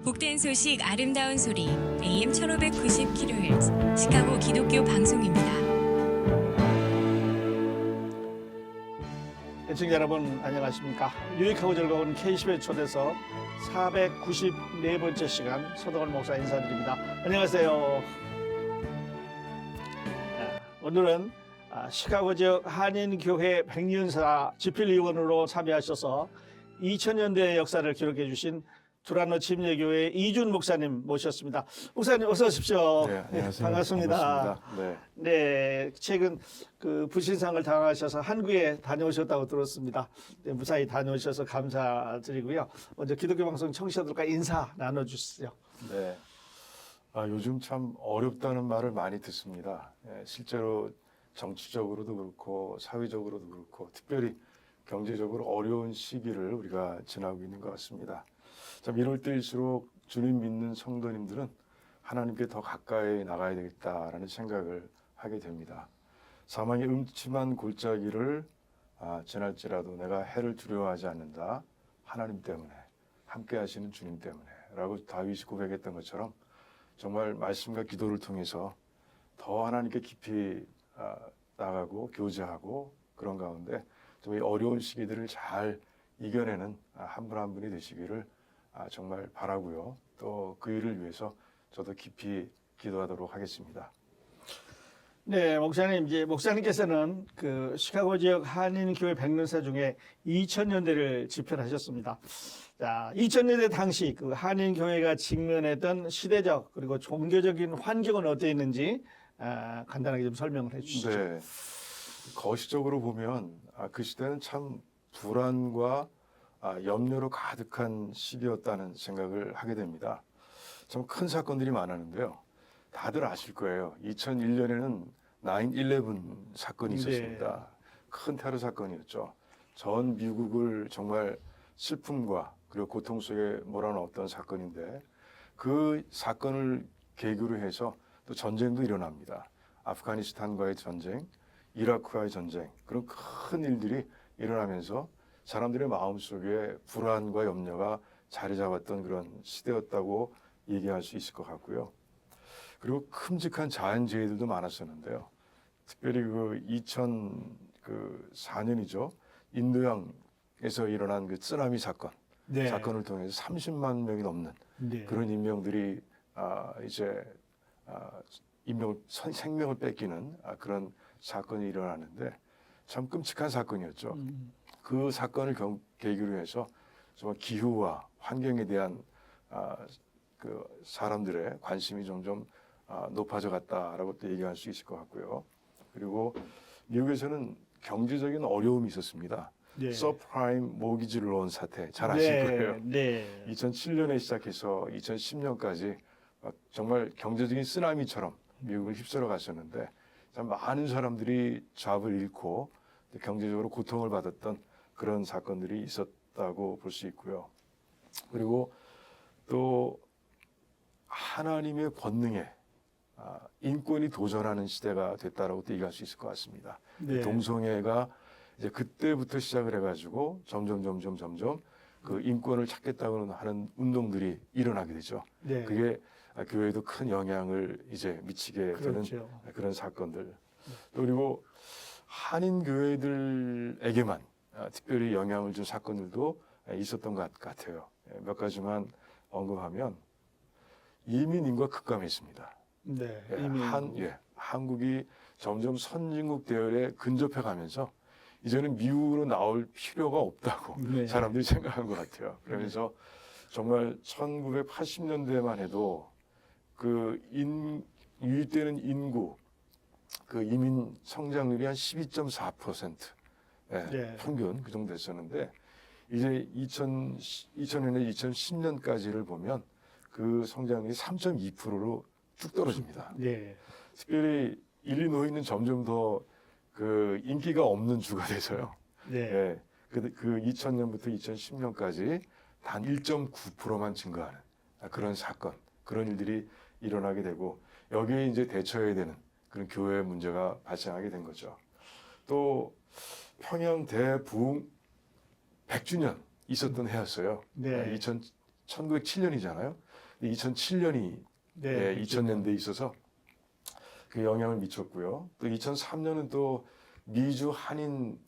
복된 소식 아름다운 소리 AM 1590kHz 시카고 기독교 방송입니다. 애청자 여러분 안녕하십니까. 유익하고 즐거운 K10의 초대서 494번째 시간 서동원 목사 인사드립니다. 안녕하세요. 오늘은 시카고 지역 한인교회 백년사 집필위원으로 참여하셔서 2000년대 역사를 기록해 주신 두란노 침례교회 이준 목사님 모셨습니다. 목사님 어서 오십시오. 네, 안녕하세요. 반갑습니다. 반갑습니다. 네, 최근 그 불신상을 당하셔서 한국에 다녀오셨다고 들었습니다. 네, 무사히 다녀오셔서 감사드리고요. 먼저 기독교 방송 청취자들과 인사 나눠주시죠. 네. 요즘 참 어렵다는 말을 많이 듣습니다. 실제로 정치적으로도 그렇고 사회적으로도 그렇고 특별히 경제적으로 어려운 시기를 우리가 지나고 있는 것 같습니다. 참 이럴 때일수록 주님 믿는 성도님들은 하나님께 더 가까이 나가야 되겠다라는 생각을 하게 됩니다. 사망의 음침한 골짜기를 지날지라도 내가 해를 두려워하지 않는다. 하나님 때문에, 함께 하시는 주님 때문에 라고 다윗이 고백했던 것처럼 정말 말씀과 기도를 통해서 더 하나님께 깊이 나가고 교제하고 그런 가운데 좀 이 어려운 시기들을 잘 이겨내는 한 분 한 분이 되시기를 정말 바라고요. 또 그 일을 위해서 저도 깊이 기도하도록 하겠습니다. 네, 목사님 이제 목사님께서는 그 시카고 지역 한인교회 백년사 중에 2000년대를 집필하셨습니다. 자, 2000년대 당시 그 한인교회가 직면했던 시대적 그리고 종교적인 환경은 어땠는지 간단하게 좀 설명을 해주시죠. 네, 거시적으로 보면 그 시대는 참 불안과 염려로 가득한 시기였다는 생각을 하게 됩니다. 참 큰 사건들이 많았는데요. 다들 아실 거예요. 2001년에는 9/11 사건이 있었습니다. 네. 큰 테러 사건이었죠. 전 미국을 정말 슬픔과 그리고 고통 속에 몰아넣었던 사건인데 그 사건을 계기로 해서 또 전쟁도 일어납니다. 아프가니스탄과의 전쟁, 이라크와의 전쟁, 그런 큰 일들이 일어나면서 사람들의 마음속에 불안과 염려가 자리 잡았던 그런 시대였다고 얘기할 수 있을 것 같고요. 그리고 큼직한 자연재해들도 많았었는데요. 특별히 그 2004년이죠. 인도양에서 일어난 그 쓰나미 사건, 네. 사건을 통해서 30만 명이 넘는 네. 그런 인명들이 생명을 뺏기는 그런 사건이 일어나는데 참 끔찍한 사건이었죠. 그 사건을 계기로 해서 정말 기후와 환경에 대한 그 사람들의 관심이 점점 높아져 갔다라고 또 얘기할 수 있을 것 같고요. 그리고 미국에서는 경제적인 어려움이 있었습니다. 네. 서프라임 모기지 론 사태 잘 아실 거예요. 네. 2007년에 시작해서 2010년까지 정말 경제적인 쓰나미처럼 미국을 휩쓸어 갔었는데 참 많은 사람들이 잡을 잃고 경제적으로 고통을 받았던 그런 사건들이 있었다고 볼 수 있고요. 그리고 또 하나님의 권능에 인권이 도전하는 시대가 됐다라고 또 얘기할 수 있을 것 같습니다. 네. 동성애가 이제 그때부터 시작을 해가지고 점점 그 인권을 찾겠다고 하는 운동들이 일어나게 되죠. 네. 그게 교회에도 큰 영향을 이제 미치게 그렇죠. 되는 그런 사건들. 또 그리고 한인 교회들에게만 특별히 영향을 준 사건들도 있었던 것 같아요. 몇 가지만 언급하면 이민인과 급감했습니다. 네. 한국이 점점 선진국 대열에 근접해 가면서 이제는 미국으로 나올 필요가 없다고 네. 사람들이 생각한 것 같아요. 그러면서 정말 1980년대만 해도 그 유입되는 인구, 그 이민 성장률이 한 12.4%, 네. 평균 그 정도 됐었는데 이제 2000년에 2010년까지를 보면 그 성장률이 3.2%로 쭉 떨어집니다. 네. 특별히 일리노이는 점점 더 그 인기가 없는 주가 돼서요. 네. 그 2000년부터 2010년까지 단 1.9%만 증가하는 그런 사건, 그런 일들이 일어나게 되고 여기에 이제 대처해야 되는 그런 교회 문제가 발생하게 된 거죠. 또 평양 대부흥 100주년 있었던 해였어요. 네. 1907년이잖아요. 2007년이 네, 2000년대에 있어서 그 영향을 미쳤고요. 또 2003년은 또 미주 한인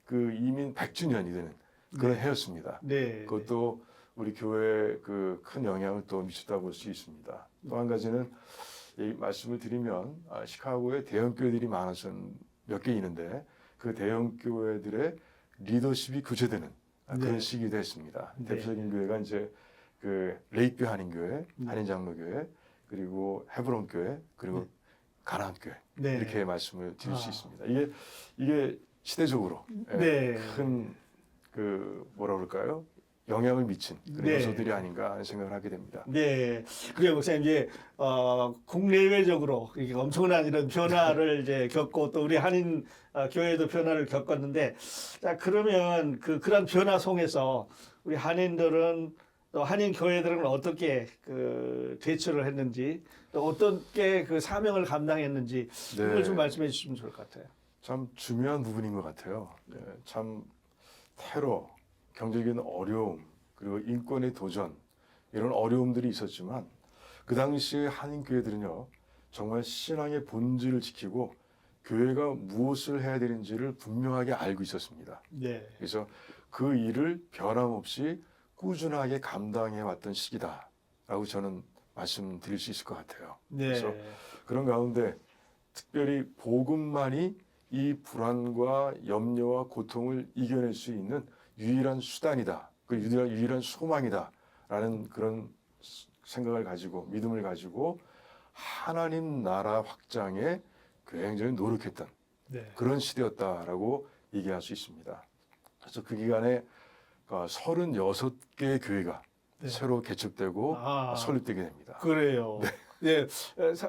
그 이민 100주년이 되는 그런 네. 해였습니다. 네, 그것도 우리 교회에 그 큰 영향을 또 미쳤다고 볼 수 있습니다. 또 한 가지는 이 말씀을 드리면 시카고에 대형 교회들이 많아서 몇 개 있는데 그 대형 교회들의 리더십이 교체되는 그런 네. 시기도 했습니다. 네. 대표적인 교회가 이제 그 레이크 한인교회, 네. 한인장로교회, 그리고 헤브론 교회, 그리고 네. 가나안 교회 네. 이렇게 말씀을 드릴 수 아. 있습니다. 이게 시대적으로 네. 큰 그 뭐라 그럴까요? 영향을 미친 그런 네. 요소들이 아닌가 하는 생각을 하게 됩니다. 네, 그래요, 목사님. 이제 국내외적으로 이게 엄청난 이런 변화를 이제 겪고 또 우리 한인 교회도 변화를 겪었는데, 자 그러면 그런 변화 속에서 우리 한인들은 또 한인 교회들은 어떻게 그 대처를 했는지, 또 어떻게 그 사명을 감당했는지 이걸 좀 말씀해 주시면 좋을 것 같아요. 참 중요한 부분인 것 같아요. 참 테러, 경제적인 어려움, 그리고 인권의 도전 이런 어려움들이 있었지만 그 당시에 한인 교회들은요 정말 신앙의 본질을 지키고 교회가 무엇을 해야 되는지를 분명하게 알고 있었습니다. 네, 그래서 그 일을 변함없이 꾸준하게 감당해 왔던 시기다라고 저는 말씀드릴 수 있을 것 같아요. 네, 그래서 그런 가운데 특별히 복음만이 이 불안과 염려와 고통을 이겨낼 수 있는 유일한 수단이다. 그 유일한 소망이다라는 그런 생각을 가지고 믿음을 가지고 하나님 나라 확장에 굉장히 노력했던 네, 그런 시대였다라고 얘기할 수 있습니다. 그래서 그 기간에 36개의 교회가 네. 새로 개척되고 아. 설립되게 됩니다. 그래요. 네,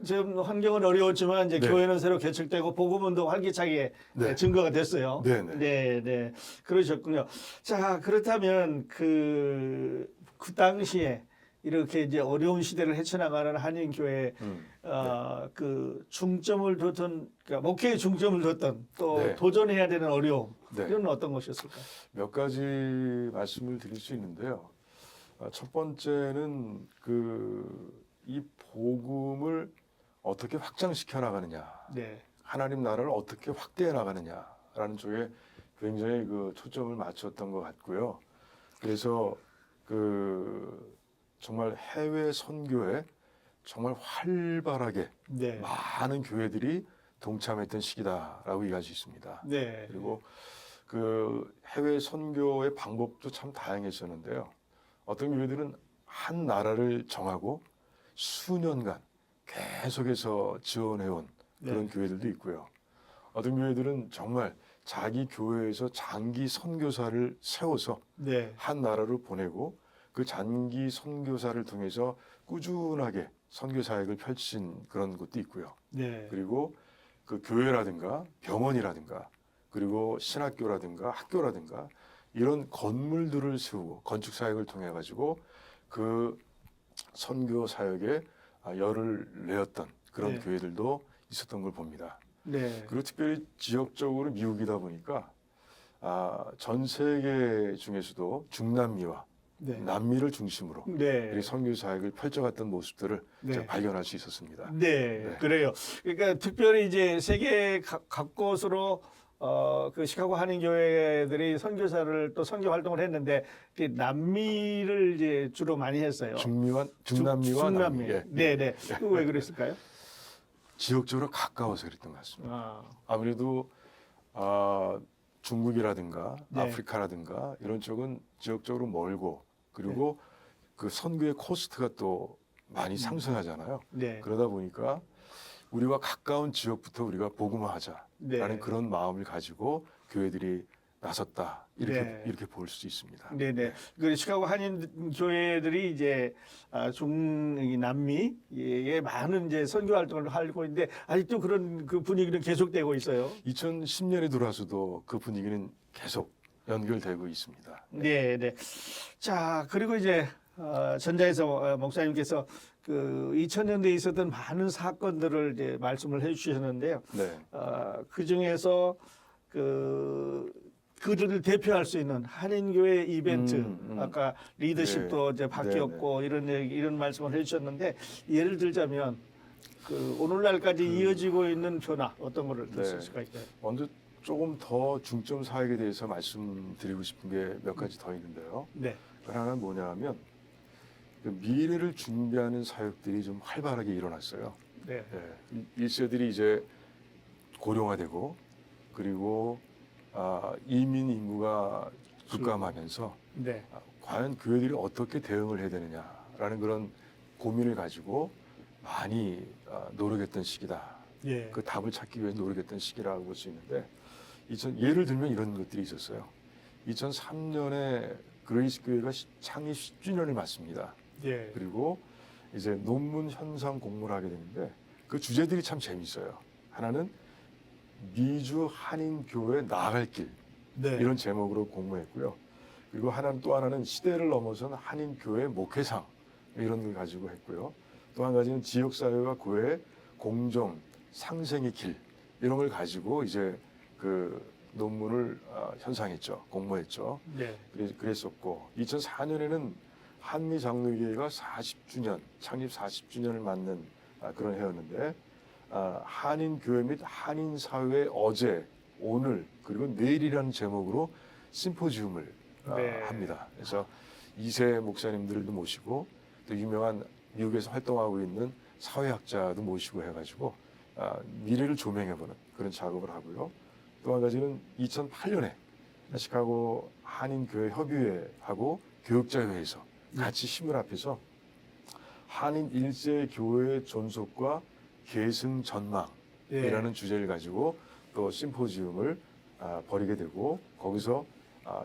지금 환경은 어려웠지만 이제 네. 교회는 새로 개척되고 복음은 더 활기차게 네. 증거가 됐어요. 네, 네. 네, 네. 그러셨군요. 자, 그렇다면 그 당시에 이렇게 이제 어려운 시대를 헤쳐나가는 한인 교회 그 중점을 뒀던 그러니까 목회에 중점을 뒀던 또 네. 도전해야 되는 어려움 네. 이건 어떤 것이었을까요? 몇 가지 말씀을 드릴 수 있는데요. 첫 번째는 이 복음을 어떻게 확장시켜 나가느냐, 네, 하나님 나라를 어떻게 확대해 나가느냐라는 쪽에 굉장히 그 초점을 맞췄던 것 같고요. 그래서 정말 해외 선교에 정말 활발하게 네, 많은 교회들이 동참했던 시기다라고 얘기할 수 있습니다. 네, 그리고 그 해외 선교의 방법도 참 다양했었는데요. 어떤 교회들은 한 나라를 정하고 수년간 계속해서 지원해온 그런 네. 교회들도 있고요. 어떤 교회들은 정말 자기 교회에서 장기 선교사를 세워서 네, 한 나라로 보내고 그 장기 선교사를 통해서 꾸준하게 선교 사역을 펼친 그런 곳도 있고요. 네, 그리고 그 교회라든가 병원이라든가 그리고 신학교라든가 학교라든가 이런 건물들을 세우고 건축 사역을 통해 가지고 그 선교 사역에 열을 내었던 그런 네. 교회들도 있었던 걸 봅니다. 네, 그리고 특별히 지역적으로 미국이다 보니까 전 세계 중에서도 중남미와 네, 남미를 중심으로 네. 이 선교 사역을 펼쳐갔던 모습들을 네. 제가 발견할 수 있었습니다. 네, 네. 그래요. 그러니까 특별히 이제 세계 각곳으로 그 시카고 한인 교회들이 선교사를 또 선교 활동을 했는데 그 남미를 이제 주로 많이 했어요. 중남미와 중남미. 남미. 예. 네, 네. 왜 그랬을까요? 지역적으로 가까워서 그랬던 것 같습니다. 아, 아무래도 중국이라든가 네. 아프리카라든가 이런 쪽은 지역적으로 멀고 그리고 그 선교의 코스트가 또 많이 상승하잖아요. 네, 그러다 보니까 우리와 가까운 지역부터 우리가 복음화하자라는 네. 그런 마음을 가지고 교회들이 나섰다 네. 이렇게 볼 수 있습니다. 네, 네. 그 시카고 한인 교회들이 이제 남미에 많은 이제 선교 활동을 하고 있는데 아직도 그런 그 분위기는 계속되고 있어요. 2010년에 들어와서도 그 분위기는 계속 연결되고 있습니다. 네, 네. 자, 그리고 이제 전자에서 목사님께서 그 2000년대에 있었던 많은 사건들을 이제 말씀을 해주셨는데요. 네. 그 중에서 그 그들을 대표할 수 있는 한인교회 이벤트, 아까 리더십도 네. 이제 바뀌었고 이런 말씀을 해주셨는데 예를 들자면 그 오늘날까지 이어지고 있는 변화 어떤 거를 들 수 네. 있을까요? 먼저 조금 더 중점 사역에 대해서 말씀드리고 싶은 게 몇 가지 더 있는데요. 네, 하나는 뭐냐면 그 미래를 준비하는 사역들이 좀 활발하게 일어났어요. 네, 예, 일세들이 이제 고령화되고 그리고 이민 인구가 급감하면서 네, 과연 교회들이 어떻게 대응을 해야 되느냐라는 그런 고민을 가지고 많이 노력했던 시기다. 예, 그 답을 찾기 위해 노력했던 시기라고 볼 수 있는데 예를 들면 이런 것들이 있었어요. 2003년에 그레이스 교회가 창립 10주년을 맞습니다. 예, 그리고 이제 논문 현상 공모를 하게 되는데 그 주제들이 참 재밌어요. 하나는 미주 한인 교회 나아갈 길 네, 이런 제목으로 공모했고요. 그리고 또 하나는 시대를 넘어선 한인 교회 목회상 이런 걸 가지고 했고요. 또 한 가지는 지역 사회와 교회 공정 상생의 길 이런 걸 가지고 이제 그 논문을 현상했죠. 공모했죠. 네, 그랬었고 2004년에는 한미 장로교회가 40주년 창립 40주년을 맞는 그런 해였는데 한인 교회 및 한인 사회의 어제 오늘 그리고 내일이라는 제목으로 심포지움을 네. 합니다. 그래서 2세 목사님들도 모시고 또 유명한 미국에서 활동하고 있는 사회학자도 모시고 해가지고 미래를 조명해보는 그런 작업을 하고요. 또 한 가지는 2008년에 시카고 한인교회 협의회하고 교육자회에서 같이 힘을 합해서 한인 1세 교회 존속과 계승 전망이라는 주제를 가지고 또 심포지움을 벌이게 되고 거기서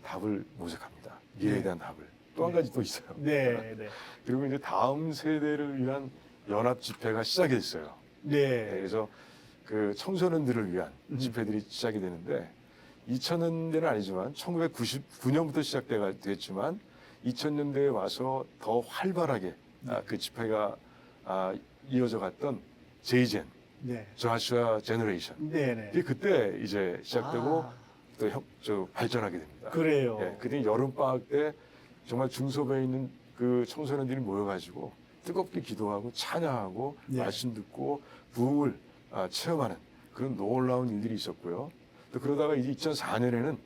답을 모색합니다. 미래에 대한 답을. 또 한 가지 또 있어요. 네, 네, 그리고 이제 다음 세대를 위한 연합 집회가 시작이 됐어요. 네, 그래서 그 청소년들을 위한 집회들이 시작이 되는데 2000년대는 아니지만 1999년부터 시작됐지만 2000년대에 와서 더 활발하게 그 집회가 이어져 갔던 제이젠, 네, 조슈아 제너레이션. 네, 네. 이게 그때 이제 시작되고 아, 또 발전하게 됩니다. 그래요. 예, 그때 여름 방학 때 정말 중소부에 있는 그 청소년들이 모여가지고 뜨겁게 기도하고 찬양하고 네. 말씀 듣고 부흥을 체험하는 그런 놀라운 일들이 있었고요. 또 그러다가 이제 2004년에는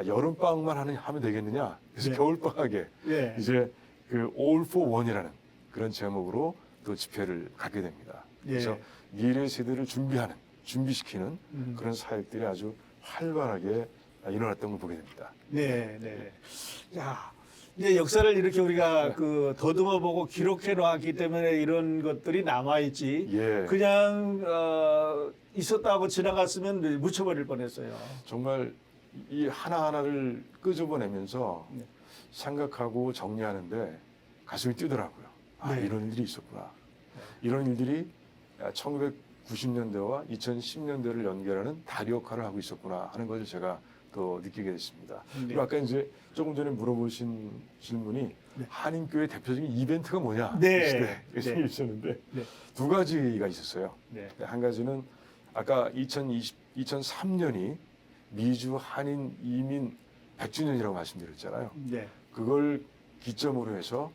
여름 방학만 하면 되겠느냐? 그래서 네. 겨울 방학에 네. 이제 그 All for One이라는 그런 제목으로 또 집회를 갖게 됩니다. 예. 그래서 미래 세대를 준비시키는 그런 사역들이 아주 활발하게 일어났던 걸 보게 됩니다. 네, 네. 야, 이제 역사를 이렇게 우리가 그 더듬어 보고 기록해 놓았기 때문에 이런 것들이 남아 있지. 예. 그냥 있었다고 지나갔으면 묻혀버릴 뻔했어요. 정말 이 하나하나를 끄집어내면서 네. 생각하고 정리하는데 가슴이 뛰더라고요. 네. 이런 일이 있었구나. 이런 일들이 1990년대와 2010년대를 연결하는 다리 역할을 하고 있었구나 하는 것을 제가 또 느끼게 됐습니다. 네. 그리고 아까 이제 조금 전에 물어보신 질문이 한인교회 대표적인 이벤트가 뭐냐 네. 네. 네. 있었는데 네. 두 가지가 있었어요. 네. 한 가지는 아까 2003년이 미주 한인 이민 100주년이라고 말씀드렸잖아요. 네. 그걸 기점으로 해서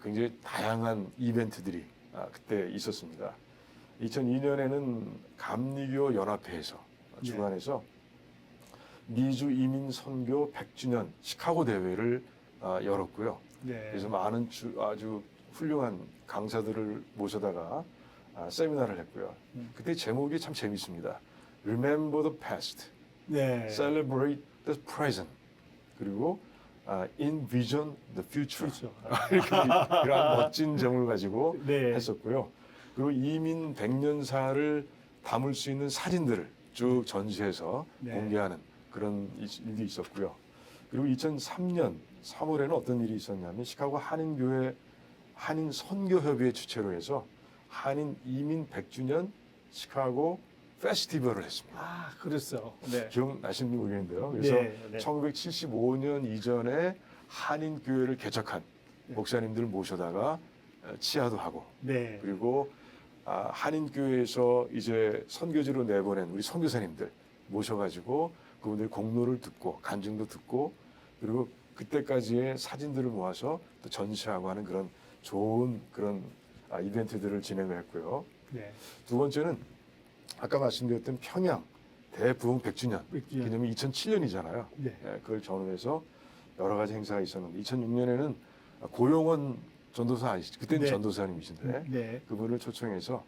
굉장히 다양한 이벤트들이 그때 있었습니다. 2002년에는 감리교 연합회에서 주관해서 미주 이민 선교 100주년 시카고 대회를 열었고요. 네. 그래서 많은 아주 훌륭한 강사들을 모셔다가 세미나를 했고요. 그때 제목이 참 재밌습니다. Remember the past, 네. Celebrate the present, 그리고 Envision the future. 그렇죠. 이런 멋진 제목을 가지고 네. 했었고요. 그리고 이민 100년사를 담을 수 있는 사진들을 쭉 전시해서 네. 공개하는 그런 일도 있었고요. 그리고 2003년 3월에는 어떤 일이 있었냐면 시카고 한인교회 한인 선교협의회 주최로 해서 한인 이민 100주년 시카고 페스티벌을 했습니다. 아, 그랬어. 네. 기억나시는지 모르겠는데요. 그래서 네, 네. 1975년 이전에 한인 교회를 개척한 목사님들을 모셔다가 치하도 하고 네. 그리고 한인 교회에서 이제 선교지로 내보낸 우리 선교사님들 모셔가지고 그분들의 공로를 듣고 간증도 듣고 그리고 그때까지의 사진들을 모아서 또 전시하고 하는 그런 좋은 그런 이벤트들을 진행을 했고요. 네. 두 번째는 아까 말씀드렸던 평양 대부흥 100주년 100주년. 기념이 2007년이잖아요. 네. 그걸 전후해서 여러 가지 행사가 있었는데 2006년에는 고용원 전도사 아시죠? 그때는 네. 전도사님이신데 네. 그분을 초청해서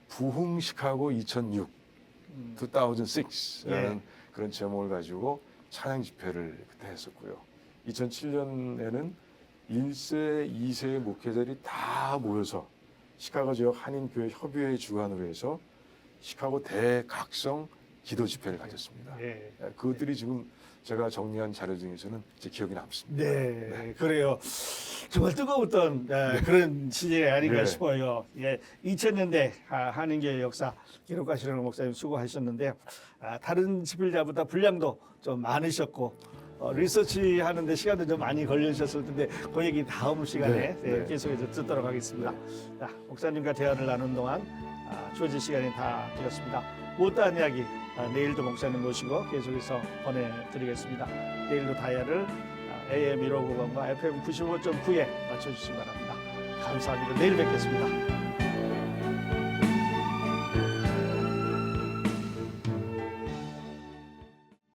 부흥 시카고 2006 2006라는 예. 그런 제목을 가지고 찬양 집회를 그때 했었고요. 2007년에는 1세, 2세의 목회자들이 다 모여서 시카고 지역 한인교회 협의회 주관으로 해서 시카고 대각성 기도 집회를 가졌습니다. 예. 그것들이 지금 제가 정리한 자료 중에서는 제 기억이 남습니다. 네, 그래요. 정말 뜨거웠던 그런 시절이 아닌가 네. 싶어요. 예, 2000년대 한인교회 역사 기록하시는 목사님 수고하셨는데 다른 집필자보다 분량도 좀 많으셨고 리서치 하는데 시간도 좀 많이 걸리셨을 텐데 그 얘기 다음 시간에 네. 계속해서 듣도록 하겠습니다. 자, 목사님과 대화를 나눈 동안 주어진 시간이 다 되었습니다. 못다한 이야기 내일도 목사님 모시고 계속해서 보내드리겠습니다. 내일도 다이아를 AM 1590과 FM 95.9에 맞춰주시기 바랍니다. 감사합니다. 내일 뵙겠습니다.